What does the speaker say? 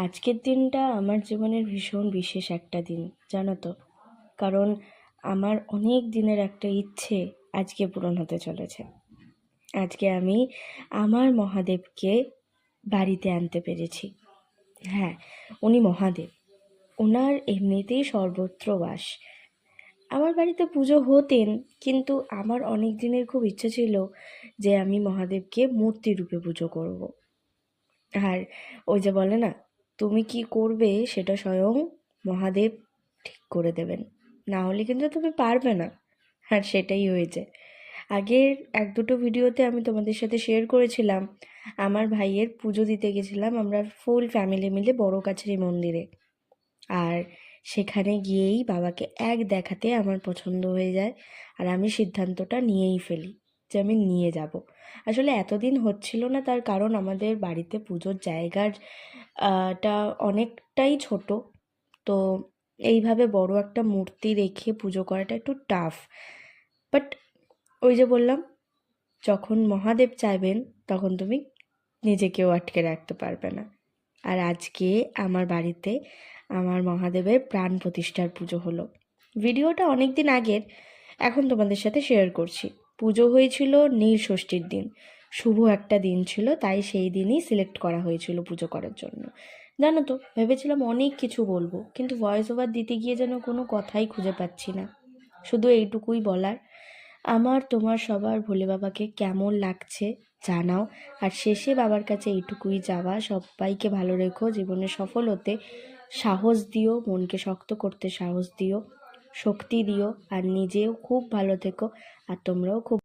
আজকের দিনটা আমার জীবনের ভীষণ বিশেষ একটা দিন, জানো তো। কারণ আমার অনেক দিনের একটা ইচ্ছে আজকে পূরণ হতে চলেছে। আজকে আমি আমার মহাদেবকে বাড়িতে আনতে পেরেছি। হ্যাঁ, উনি মহাদেব। ওনার এমনিতেই সর্বত্র বাস। আমার বাড়িতে পুজো হতেন, কিন্তু আমার অনেক দিনের খুব ইচ্ছে ছিল যে আমি মহাদেবকে মূর্তি রূপে পুজো করব। আর ওই যে বলে না, তুমি কি করবে সেটা স্বয়ং মহাদেব ঠিক করে দেবেন, না হলে কিন্তু তুমি পারবে না। আর সেটাই হয়েছে। আগের এক দুটো ভিডিওতে আমি তোমাদের সাথে শেয়ার করেছিলাম, আমার ভাইয়ের পুজো দিতে গেছিলাম আমরা ফুল ফ্যামিলি মিলে বড় কাছারি মন্দিরে। আর সেখানে গিয়েই বাবাকে এক দেখাতে আমার পছন্দ হয়ে যায়, আর আমি সিদ্ধান্তটা নিয়েই ফেলি যে আমি নিয়ে যাব। আসলে এতদিন হচ্ছিল না, তার কারণ আমাদের বাড়িতে পুজোর জায়গার টা অনেকটাই ছোট। তো এইভাবে বড় একটা মূর্তি রেখে পুজো করাটা একটু টাফ। বাট ওই যে বললাম, যখন মহাদেব চাইবেন তখন তুমি নিজেকেও আটকে রাখতে পারবে না। আর আজকে আমার বাড়িতে আমার মহাদেবের প্রাণ প্রতিষ্ঠার পুজো হলো। ভিডিওটা অনেক দিন আগের, এখন তোমাদের সাথে শেয়ার করছি। পুজো হয়েছিল নীল ষষ্ঠীর দিন, শুভ একটা দিন ছিল, তাই সেই দিনই সিলেক্ট করা হয়েছিল পুজো করার জন্য। জানো তো, ভেবেছিলাম অনেক কিছু বলবো, কিন্তু ভয়েস ওভার দিতে গিয়ে যেন কোনো কথাই খুঁজে পাচ্ছি না। শুধু এইটুকুই বলার, আমার তোমার সবার ভোলে বাবাকে কেমন লাগছে জানাও। আর শেষে বাবার কাছে এইটুকুই যাওয়া, সবাইকে ভালো রেখো, জীবনে সফল হতে সাহস দিও, মনকে শক্ত করতে সাহস দিও, শক্তি দিও, আর নিজেও খুব ভালো থেকো। আর তোমরাও খুব